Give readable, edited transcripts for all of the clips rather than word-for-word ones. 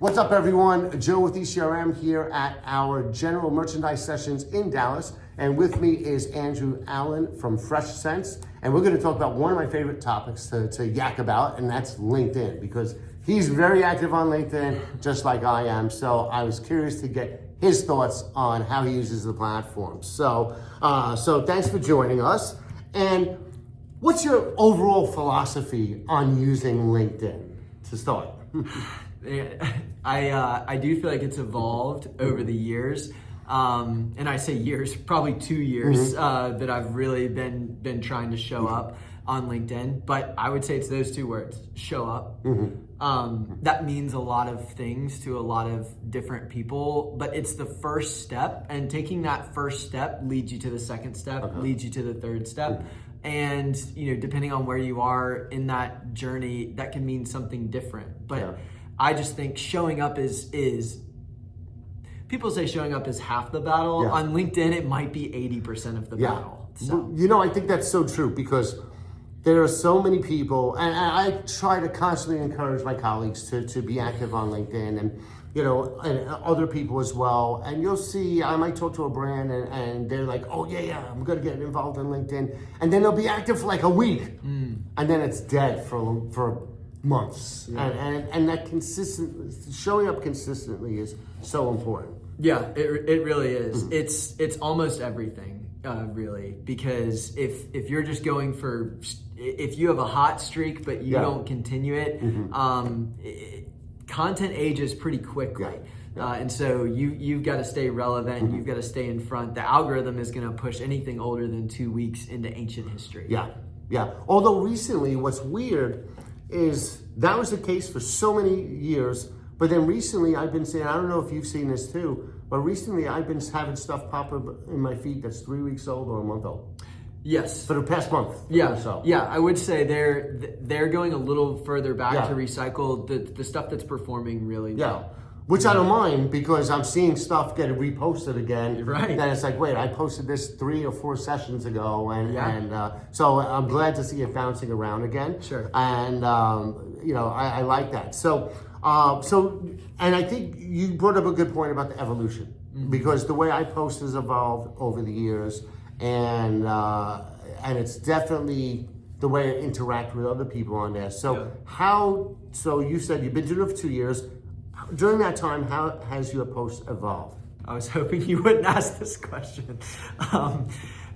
What's up, everyone? Joe with ECRM here at our general merchandise sessions in Dallas. And with me is Andrew Allen from Fresh Sense. And we're going to talk about one of my favorite topics to yak about, and that's LinkedIn, because he's very active on LinkedIn, just like I am. So I was curious to get his thoughts on how he uses the platform. So thanks for joining us. And what's your overall philosophy on using LinkedIn to start? I do feel like it's evolved over the years, and I say years, probably 2 years that I've really been trying to show up on LinkedIn. But I would say it's those two words: show up. That means a lot of things to a lot of different people, but it's the first step, and taking that first step leads you to the second step, leads you to the third step. And depending on where you are in that journey, that can mean something different. But I just think showing up is people say showing up is half the battle. On LinkedIn, it might be 80% of the battle. So I think that's so true, because there are so many people, and I try to constantly encourage my colleagues to be active on LinkedIn, and and other people as well. And you'll see, I might talk to a brand and they're like, oh yeah, I'm gonna get involved in LinkedIn. And then they'll be active for like a week. And then it's dead for months. And that showing up consistently is so important. Yeah, it really is. It's almost everything, really, because if you're just going for, if you have a hot streak but you don't continue it, content ages pretty quickly. And so you've got to stay relevant. You've got to stay in front. The algorithm is going to push anything older than 2 weeks into ancient history. Yeah. Although recently, what's weird is that was the case for so many years, but then recently I've been saying, I don't know if you've seen this too, but recently I've been having stuff pop up in my feed that's 3 weeks old or a month old. Yes. For the past month. Yeah, I would say they're going a little further back to recycle the stuff that's performing really well. Which I don't mind, because I'm seeing stuff get reposted again. Right. Then it's like, wait, I posted this 3 or 4 sessions ago, and so I'm glad to see it bouncing around again. Sure. And I like that. So and I think you brought up a good point about the evolution, because the way I post has evolved over the years, and it's definitely the way I interact with other people on there. So so you said you've been doing it for 2 years. During that time, how has your post evolved? I was hoping you wouldn't ask this question.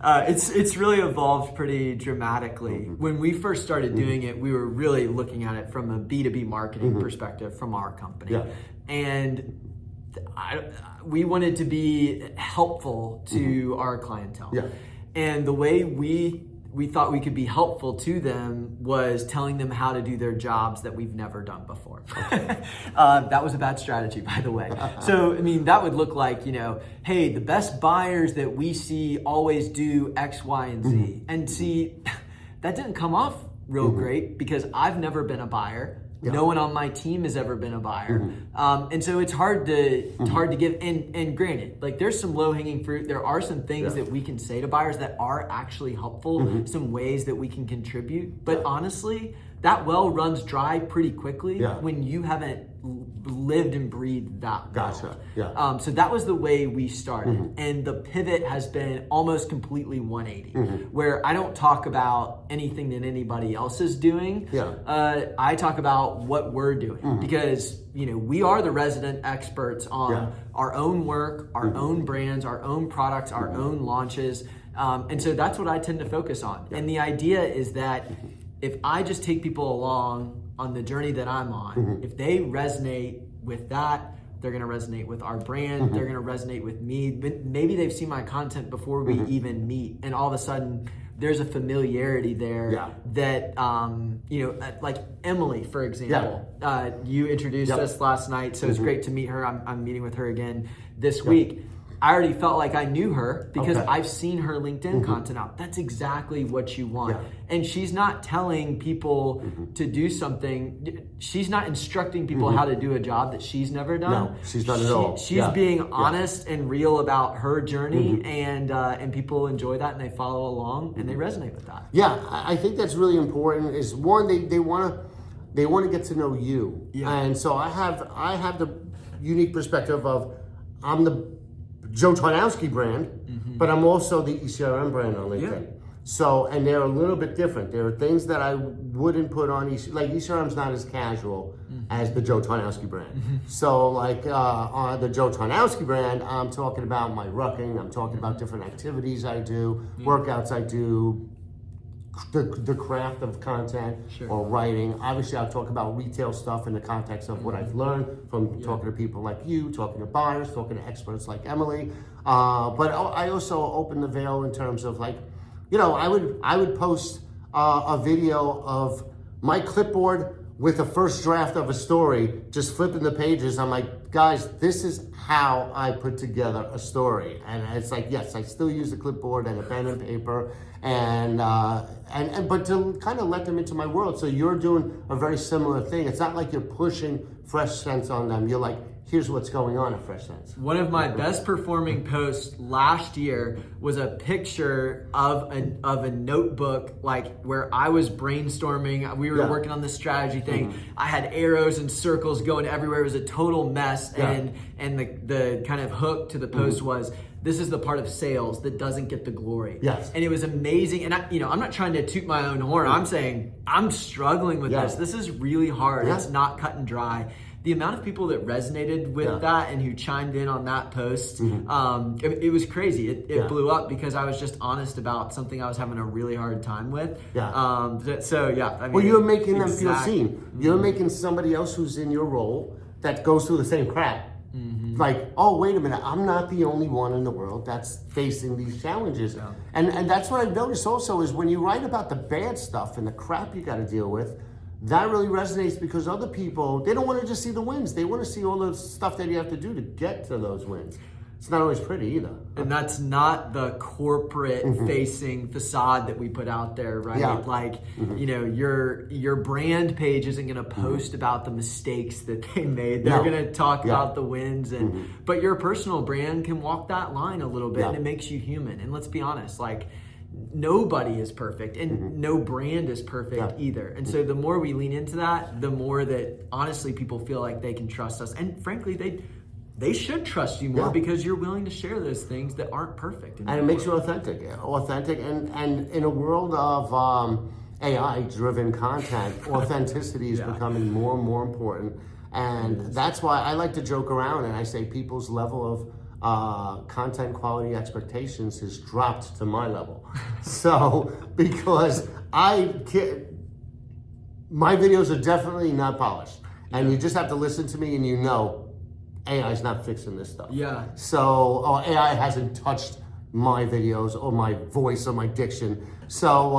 It's really evolved pretty dramatically. When we first started doing it, we were really looking at it from a B2B marketing perspective from our company. And we wanted to be helpful to our clientele. And the way we thought we could be helpful to them was telling them how to do their jobs that we've never done before. That was a bad strategy, by the way. So, that would look like, hey, the best buyers that we see always do X, Y, and Z. And see, that didn't come off real great, because I've never been a buyer. No one on my team has ever been a buyer. And so it's hard to give, and granted, like, there's some low-hanging fruit. There are some things that we can say to buyers that are actually helpful, some ways that we can contribute. But honestly, that well runs dry pretty quickly when you haven't lived and breathed that well. So that was the way we started. And the pivot has been almost completely 180, where I don't talk about anything that anybody else is doing. I talk about what we're doing, because we are the resident experts on our own work, our own brands, our own products, our own launches. And so that's what I tend to focus on. And the idea is that if I just take people along on the journey that I'm on, if they resonate with that, they're going to resonate with our brand, they're going to resonate with me. Maybe they've seen my content before we even meet, and all of a sudden there's a familiarity there that, like Emily, for example, you introduced us last night, so it's great to meet her. I'm meeting with her again this week. I already felt like I knew her because I've seen her LinkedIn content out. That's exactly what you want. And she's not telling people to do something. She's not instructing people how to do a job that she's never done. No, she's not at all. She's being honest and real about her journey, and people enjoy that, and they follow along, and they resonate with that. Yeah, I think that's really important. Is one, they want to they want to get to know you. Yeah. And so I have the unique perspective of I'm the Joe Tarnowski brand, but I'm also the ECRM brand on LinkedIn. Yeah. So, and they're a little bit different. There are things that I wouldn't put on like ECRM's not as casual as the Joe Tarnowski brand. So like on the Joe Tarnowski brand, I'm talking about my rucking, I'm talking about different activities I do, workouts I do, the craft of content or writing. Obviously, I'll talk about retail stuff in the context of what I've learned from talking to people like you, talking to buyers, talking to experts like Emily. But I also open the veil in terms of like, I would post a video of my clipboard with a first draft of a story, just flipping the pages. I'm like, guys, this is how I put together a story. And it's like, yes, I still use the clipboard and a pen and paper, but to kind of let them into my world. So you're doing a very similar thing. It's not like you're pushing Fresh Sense on them. You're like, here's what's going on at Fresh Sense. One of my best performing posts last year was a picture of a notebook, like where I was brainstorming. We were working on the strategy thing. I had arrows and circles going everywhere. It was a total mess. And the kind of hook to the post was, this is the part of sales that doesn't get the glory. Yes. And it was amazing. And I'm not trying to toot my own horn. I'm saying I'm struggling with this. This is really hard. It's not cut and dry. The amount of people that resonated with that and who chimed in on that post, it was crazy. It blew up because I was just honest about something I was having a really hard time with. I mean, well, you're making them feel seen. You're making somebody else who's in your role that goes through the same crap. Like, oh, wait a minute, I'm not the only one in the world that's facing these challenges. And that's what I've noticed also is when you write about the bad stuff and the crap you got to deal with, that really resonates because other people, they don't want to just see the wins. They want to see all the stuff that you have to do to get to those wins. It's not always pretty either. And that's not the corporate facing facade that we put out there, right? Like, your brand page isn't going to post about the mistakes that they made. They're going to talk about the wins, but your personal brand can walk that line a little bit and it makes you human. And let's be honest, like, nobody is perfect and no brand is perfect either. And so the more we lean into that, the more that honestly people feel like they can trust us. And frankly, they should trust you more because you're willing to share those things that aren't perfect. And it makes you authentic. And in a world of AI-driven content, authenticity is becoming more and more important. And that's why I like to joke around and I say people's level of content quality expectations has dropped to my level. So, because my videos are definitely not polished. And you just have to listen to me and AI is not fixing this stuff. So, AI hasn't touched my videos or my voice or my diction. So,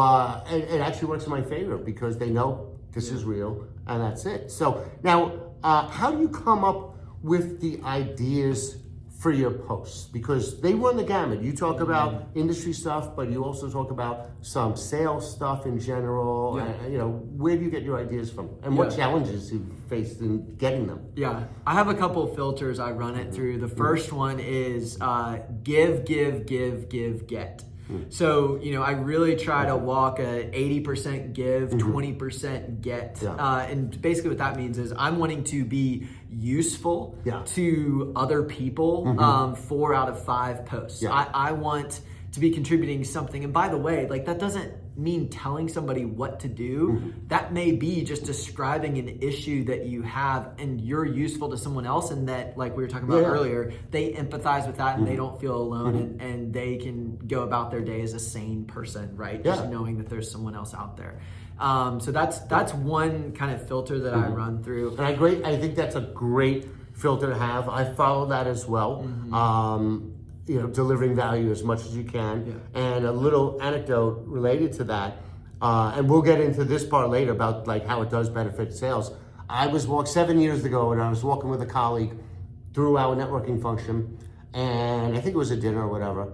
it actually works in my favor because they know this is real and that's it. So, now, how do you come up with the ideas for your posts? Because they run the gamut. You talk about industry stuff, but you also talk about some sales stuff in general. Where do you get your ideas from? And what challenges you faced in getting them? I have a couple of filters I run it through. The first one is give, get. So, I really try to walk a 80% give, 20% get. And basically what that means is I'm wanting to be useful to other people 4 out of 5 posts. I want to be contributing something. And by the way, like that doesn't mean telling somebody what to do. That may be just describing an issue that you have and you're useful to someone else, and that, like we were talking about earlier, they empathize with that and they don't feel alone and they can go about their day as a sane person, right? Just knowing that there's someone else out there. So that's one kind of filter that I run through. And I think that's a great filter to have. I follow that as well. Delivering value as much as you can. And a little anecdote related to that, and we'll get into this part later about like how it does benefit sales. I was 7 years ago and I was walking with a colleague through our networking function, and I think it was a dinner or whatever,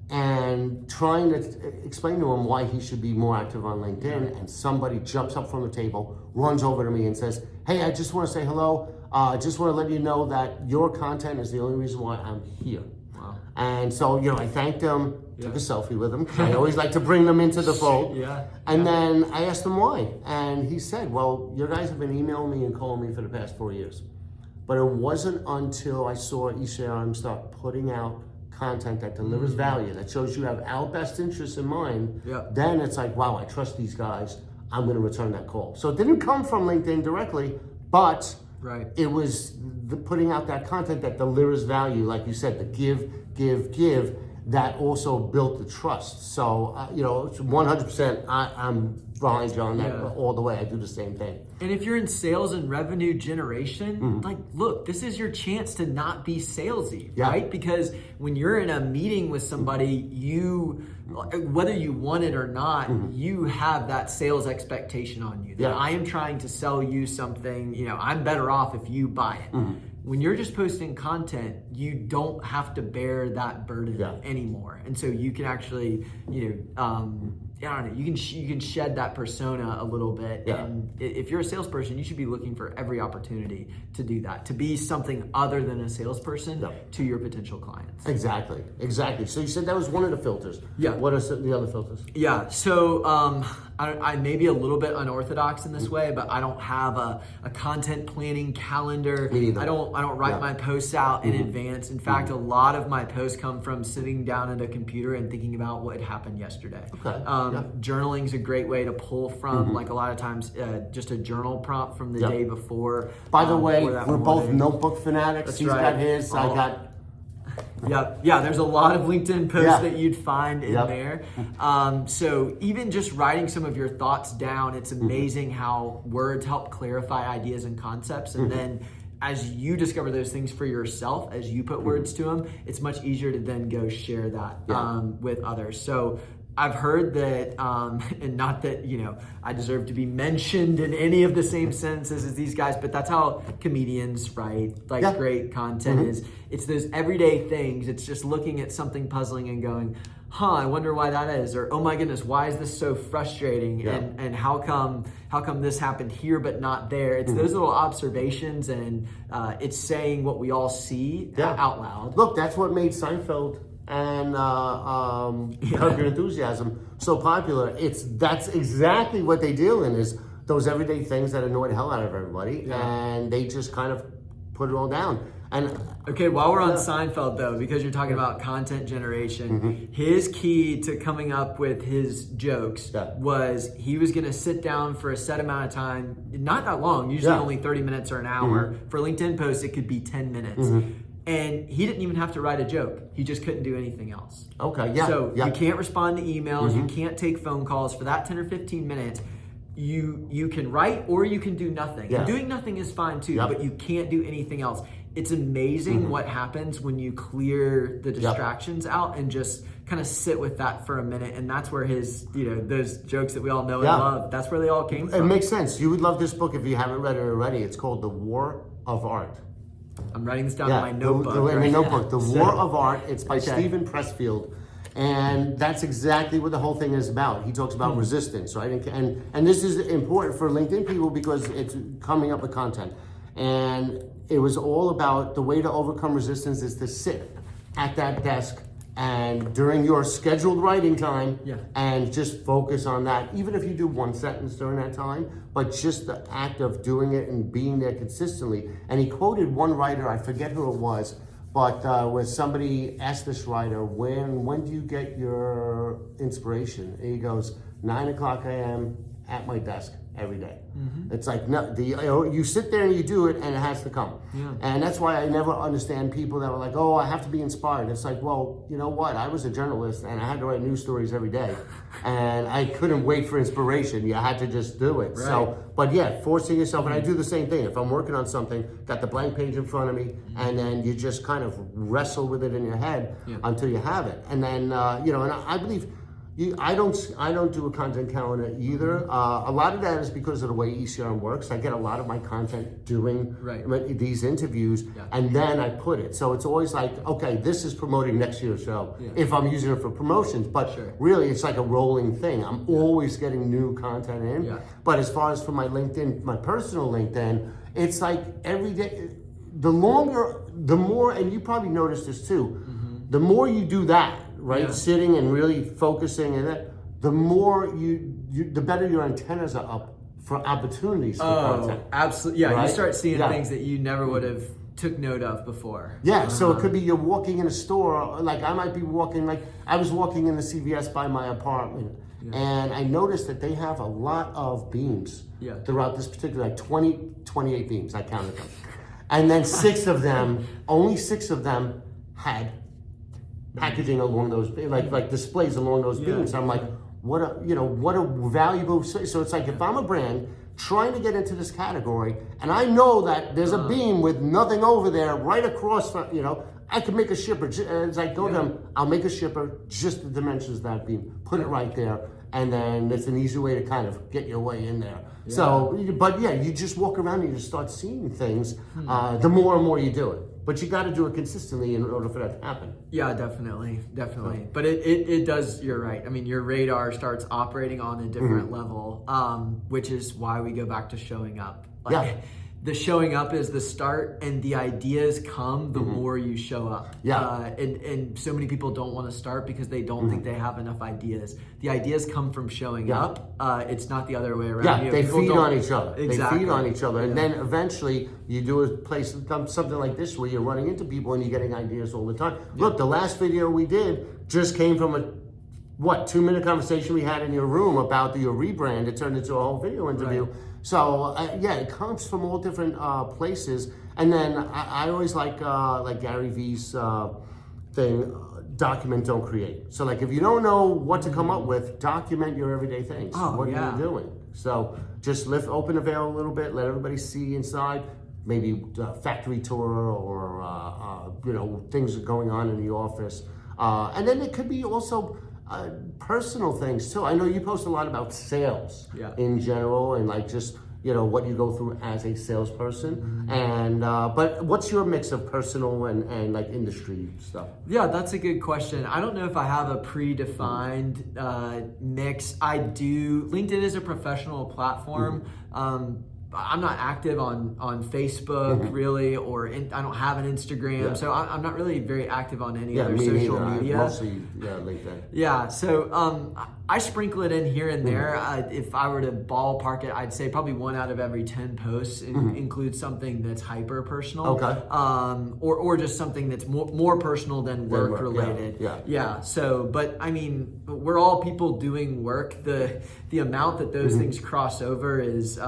and trying to explain to him why he should be more active on LinkedIn, and somebody jumps up from the table, runs over to me and says, "Hey, I just want to say hello. I just want to let you know that your content is the only reason why I'm here." And so, I thanked him, took a selfie with him. I always like to bring them into the fold. And then I asked him why. And he said, well, your guys have been emailing me and calling me for the past 4 years. But it wasn't until I saw ECRM start putting out content that delivers value, that shows you have our best interests in mind, then it's like, wow, I trust these guys. I'm going to return that call. So it didn't come from LinkedIn directly, but it was the putting out that content that delivers value, like you said, the give, that also built the trust. So, 100%, I'm behind you on that all the way. I do the same thing. And if you're in sales and revenue generation, like, look, this is your chance to not be salesy, right? Because when you're in a meeting with somebody, whether you want it or not, you have that sales expectation on you. That I am trying to sell you something, I'm better off if you buy it. When you're just posting content, you don't have to bear that burden anymore. And so you can actually, I don't know, you can shed that persona a little bit. And if you're a salesperson, you should be looking for every opportunity to do that, to be something other than a salesperson to your potential clients. Exactly. So you said that was one of the filters. What are the other filters? So I may be a little bit unorthodox in this way, but I don't have a content planning calendar. Me neither. I don't write my posts out in advance. In fact, a lot of my posts come from sitting down at a computer and thinking about what happened yesterday. Journaling is a great way to pull from, like a lot of times, just a journal prompt from the day before. By the way, we're both notebook fanatics. He's got his, I got... There's a lot of LinkedIn posts that you'd find in there. So even just writing some of your thoughts down, it's amazing how words help clarify ideas and concepts. And then as you discover those things for yourself, as you put words to them, it's much easier to then go share that with others. So I've heard that, and not that, I deserve to be mentioned in any of the same sentences as these guys, but that's how comedians write, great content is. It's those everyday things. It's just looking at something puzzling and going, I wonder why that is, or oh my goodness, why is this so frustrating, and how come this happened here but not there? It's those little observations, and it's saying what we all see out loud. Look, that's what made Seinfeld and Curb Your Enthusiasm so popular. That's exactly what they deal in, is those everyday things that annoy the hell out of everybody, and they just kind of put it all down. And okay, while we're on Seinfeld though, because you're talking about content generation, his key to coming up with his jokes was he was going to sit down for a set amount of time, not that long, usually only 30 minutes or an hour. For LinkedIn posts, it could be 10 minutes. And he didn't even have to write a joke. He just couldn't do anything else. So you can't respond to emails. You can't take phone calls for that 10 or 15 minutes. You can write or you can do nothing. And doing nothing is fine too, but you can't do anything else. It's amazing what happens when you clear the distractions out and just kind of sit with that for a minute. And that's where his, those jokes that we all know and love, that's where they all came from. It makes sense. You would love this book if you haven't read it already. It's called The War of Art. I'm writing this down in my notebook. The War of Art. It's by Stephen Pressfield. And that's exactly what the whole thing is about. He talks about resistance, right? And this is important for LinkedIn people because it's coming up with content. And it was all about the way to overcome resistance is to sit at that desk and during your scheduled writing time and just focus on that. Even if you do one sentence during that time, but just the act of doing it and being there consistently. And he quoted one writer, I forget who it was, but where somebody asked this writer, when do you get your inspiration? And he goes, 9:00 a.m. at my desk every day. It's like, no, you sit there and you do it and it has to come. And that's why I never understand people that were like, oh, I have to be inspired. It's like, well, you know what? I was a journalist and I had to write news stories every day. And I couldn't wait for inspiration. You had to just do it. Right. So, but yeah, forcing yourself, and I do the same thing. If I'm working on something, got the blank page in front of me, and then you just kind of wrestle with it in your head until you have it. And then, and I believe, I don't do a content calendar either. A lot of that is because of the way ECRM works. I get a lot of my content doing these interviews, and then I put it. So it's always like, okay, this is promoting next year's show if I'm using it for promotions. But really, it's like a rolling thing. I'm always getting new content in. But as far as for my LinkedIn, my personal LinkedIn, it's like every day. The more, and you probably noticed this too, the more you do that, right? Yeah. Sitting and really focusing, and that, the more the better your antennas are up for opportunities for content. Absolutely. Yeah, right? you start seeing Yeah. things that you never would have took note of before. Yeah, so it could be you're walking in a store, like I might be walking, like I was walking in the CVS by my apartment, and I noticed that they have a lot of beams throughout this particular, like 28 beams, I counted them. And then only six of them had packaging along those, like displays along those beams. I'm like, what a valuable, so it's like if I'm a brand trying to get into this category, and I know that there's a beam with nothing over there right across from, I could make a shipper, as I go to them, I'll make a shipper, just the dimensions of that beam, put it right there, and then it's an easy way to kind of get your way in there. Yeah. So, but yeah, you just walk around and you just start seeing things, the more and more you do it. But you got to do it consistently in order for that to happen. Yeah, definitely. But it does, you're right. I mean, your radar starts operating on a different level, which is why we go back to showing up. The showing up is the start, and the ideas come the more you show up. Yeah. And so many people don't want to start because they don't think they have enough ideas. The ideas come from showing up. It's not the other way around. Yeah, they feed on each other. Exactly. They feed on each other. And then eventually you do a place, something like this where you're running into people and you're getting ideas all the time. Yeah. Look, the last video we did just came from a 2-minute conversation we had in your room about your rebrand. It turned into a whole video interview. Right. So it comes from all different places. And then I always like Gary Vee's thing, document, don't create. So like if you don't know what to come up with, document your everyday things. What are you doing? So just open the veil a little bit, let everybody see inside. Maybe a factory tour or things going on in the office. And then it could be also personal things too. I know you post a lot about sales in general, and like just what you go through as a salesperson. And but what's your mix of personal and like industry stuff? Yeah, that's a good question. I don't know if I have a predefined mix. I do. LinkedIn is a professional platform. I'm not active on Facebook really, or I don't have an Instagram, so I'm not really very active on any other social media. Mostly LinkedIn. Yeah, so I sprinkle it in here and there. If I were to ballpark it, I'd say probably 1 out of every 10 posts includes something that's hyper personal, or just something that's more personal than work related. Yeah. So, but I mean, we're all people doing work. The amount that those things cross over is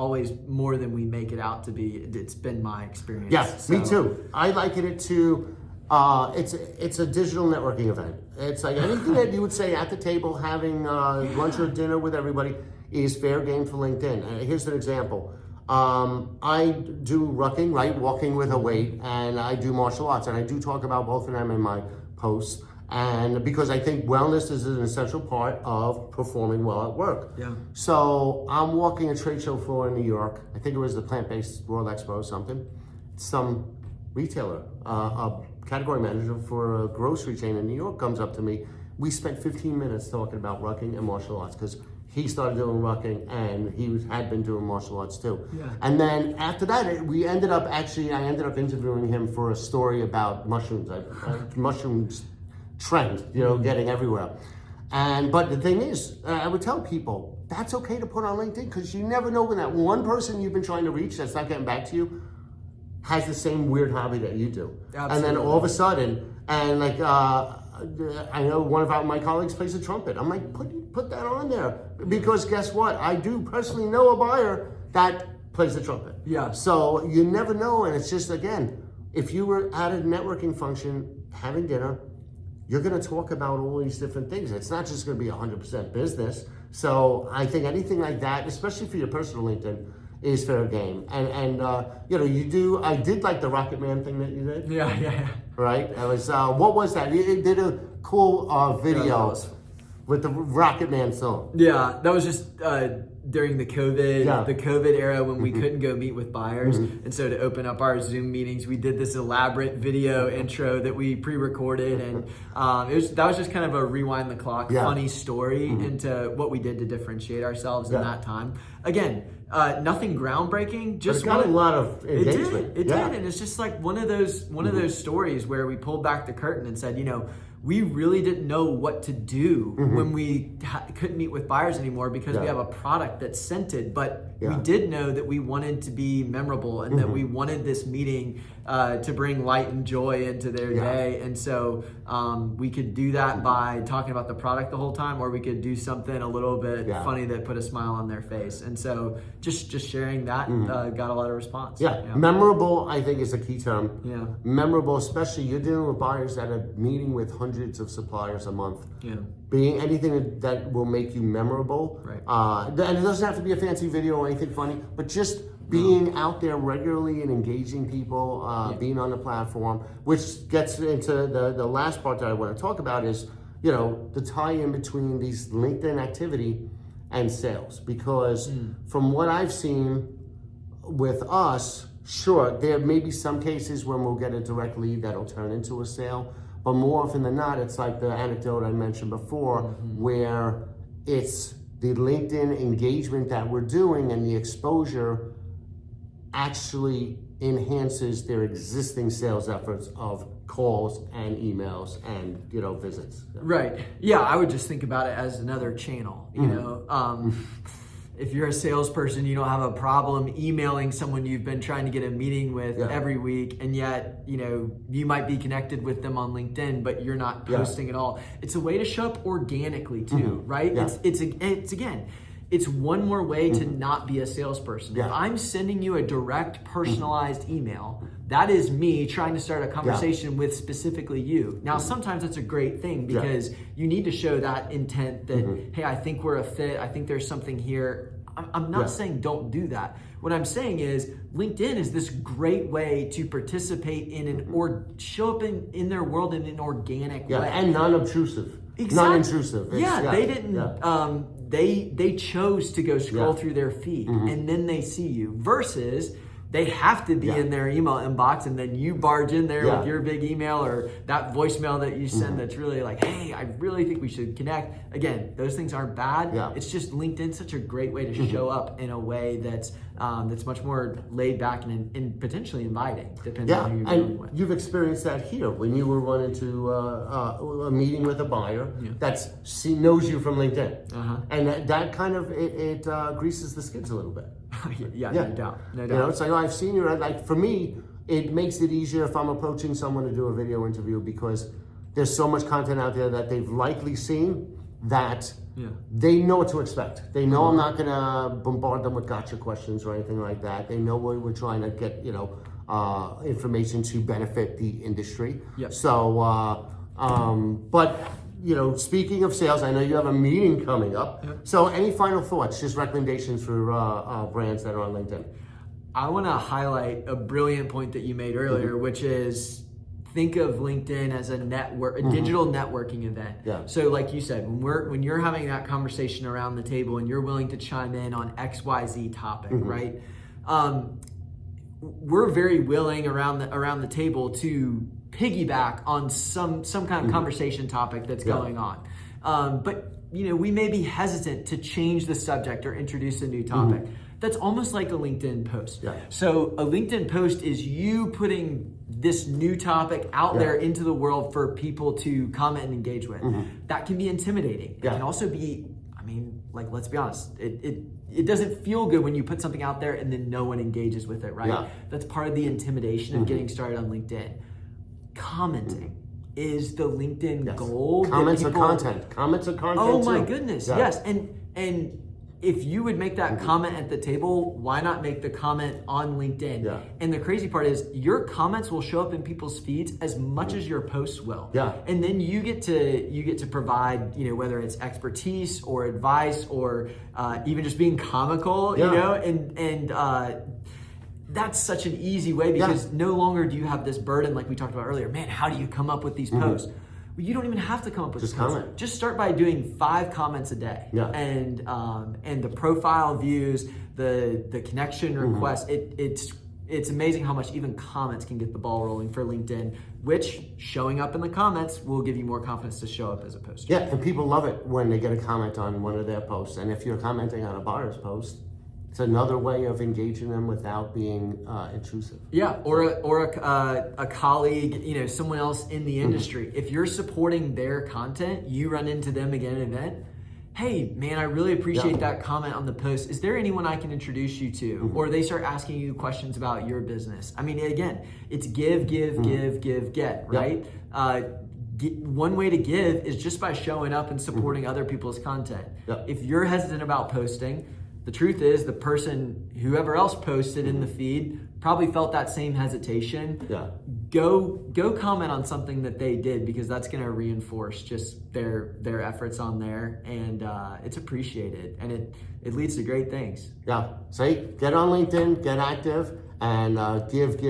always more than we make it out to be. It's been my experience. Yes, me too. I liken it to it's a digital networking event. It's like anything that you would say at the table, having lunch or dinner with everybody is fair game for LinkedIn. Here's an example. I do rucking, right? Walking with a weight, and I do martial arts, and I do talk about both of them in my posts. And because I think wellness is an essential part of performing well at work. Yeah. So I'm walking a trade show floor in New York. I think it was the Plant-Based World Expo or something. Some retailer, a category manager for a grocery chain in New York comes up to me. We spent 15 minutes talking about rucking and martial arts because he started doing rucking and he had been doing martial arts too. Yeah. And then after that, I ended up interviewing him for a story about mushrooms. Mushrooms trend, getting everywhere. But the thing is, I would tell people, that's okay to put on LinkedIn because you never know when that one person you've been trying to reach that's not getting back to you has the same weird hobby that you do. Absolutely. And then all of a sudden, and like, I know one of my colleagues plays a trumpet. I'm like, put that on there. Because guess what? I do personally know a buyer that plays the trumpet. Yeah. So you never know, and it's just, again, if you were at a networking function having dinner, you're going to talk about all these different things. It's not just going to be 100% business. So I think anything like that, especially for your personal LinkedIn, is fair game. And I did like the Rocket Man thing that you did. Yeah. Right? It was, what was that? You did a cool video with the Rocket Man song. Yeah, that was just during the COVID era when we couldn't go meet with buyers. And so to open up our Zoom meetings, we did this elaborate video intro that we pre-recorded, and that was just kind of a rewind the clock, funny story into what we did to differentiate ourselves in that time. Again, nothing groundbreaking. Just got a lot of engagement. It did, and it's just like one of those stories where we pulled back the curtain and said, we really didn't know what to do when we couldn't meet with buyers anymore because we have a product that's scented, but we did know that we wanted to be memorable and that we wanted this meeting to bring light and joy into their day. And so we could do that by talking about the product the whole time, or we could do something a little bit funny that put a smile on their face. And so just sharing that got a lot of response. Memorable, I think, is a key term. Memorable, especially you're dealing with buyers that are meeting with hundreds of suppliers a month. Being anything that will make you memorable. And it doesn't have to be a fancy video or anything funny, but just being out there regularly and engaging people, being on the platform, which gets into the last part that I want to talk about is, the tie-in between these LinkedIn activity and sales. Because from what I've seen with us, sure, there may be some cases when we'll get a direct lead that'll turn into a sale, but more often than not, it's like the anecdote I mentioned before, where it's the LinkedIn engagement that we're doing and the exposure actually enhances their existing sales efforts of calls and emails and visits. Right. Yeah, I would just think about it as another channel. If you're a salesperson, you don't have a problem emailing someone you've been trying to get a meeting with every week, and yet you might be connected with them on LinkedIn, but you're not posting at all. It's a way to show up organically too, right? It's one more way to not be a salesperson. If I'm sending you a direct, personalized email, that is me trying to start a conversation with specifically you. Now, sometimes that's a great thing because you need to show that intent that, hey, I think we're a fit. I think there's something here. I'm not saying don't do that. What I'm saying is LinkedIn is this great way to participate in or show up in their world in an organic way. And non-obtrusive. Exactly. Non-intrusive. They didn't. They chose to go scroll through their feed and then they see you versus they have to be in their email inbox and then you barge in there with your big email or that voicemail that you send that's really like, hey, I really think we should connect. Again, those things aren't bad. It's just LinkedIn's such a great way to show up in a way that's much more laid back and potentially inviting, depending on who you're dealing with. You've experienced that here when you were running to a meeting with a buyer that knows you from LinkedIn. And that kind of, it greases the skids a little bit. No doubt. It's like, I've seen you. Like for me, it makes it easier if I'm approaching someone to do a video interview because there's so much content out there that they've likely seen that they know what to expect. They know I'm not going to bombard them with gotcha questions or anything like that. They know we're trying to get information to benefit the industry. So, but. Speaking of sales, I know you have a meeting coming up. So any final thoughts, just recommendations for brands that are on LinkedIn? I want to highlight a brilliant point that you made earlier, which is think of LinkedIn as a digital networking event. So like you said, when you're having that conversation around the table and you're willing to chime in on XYZ topic, right? We're very willing around the table to piggyback on some kind of conversation topic that's going on. But we may be hesitant to change the subject or introduce a new topic. That's almost like a LinkedIn post. So a LinkedIn post is you putting this new topic out there into the world for people to comment and engage with. That can be intimidating. It can also be, let's be honest, it doesn't feel good when you put something out there and then no one engages with it, right? That's part of the intimidation of getting started on LinkedIn. Commenting is the LinkedIn gold. Comments are content. Oh my goodness, yes. And if you would make that comment at the table, why not make the comment on LinkedIn? And the crazy part is your comments will show up in people's feeds as much as your posts will. And then you get to provide, whether it's expertise or advice or even just being comical, and that's such an easy way because no longer do you have this burden like we talked about earlier. Man, how do you come up with these posts? Well, you don't even have to come up with just posts. comment. Just start by doing 5 comments a day. And the profile views, the connection requests. It's amazing how much even comments can get the ball rolling for LinkedIn, which showing up in the comments will give you more confidence to show up as a poster. And people love it when they get a comment on one of their posts. And if you're commenting on a buyer's post, It's another way of engaging them without being intrusive. Yeah, or a colleague, you know, someone else in the industry. If you're supporting their content, you run into them again at an event. Hey, man, I really appreciate that comment on the post. Is there anyone I can introduce you to? Or they start asking you questions about your business. I mean, again, it's give, get, right? One way to give is just by showing up and supporting other people's content. If you're hesitant about posting, the truth is the person, whoever else posted in the feed, probably felt that same hesitation. Go comment on something that they did, because that's going to reinforce just their efforts on there, and it's appreciated, and it leads to great things. Yeah. See, get on LinkedIn, get active, and give,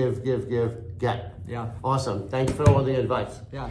get. Yeah. Awesome. Thank you for all the advice. Yeah.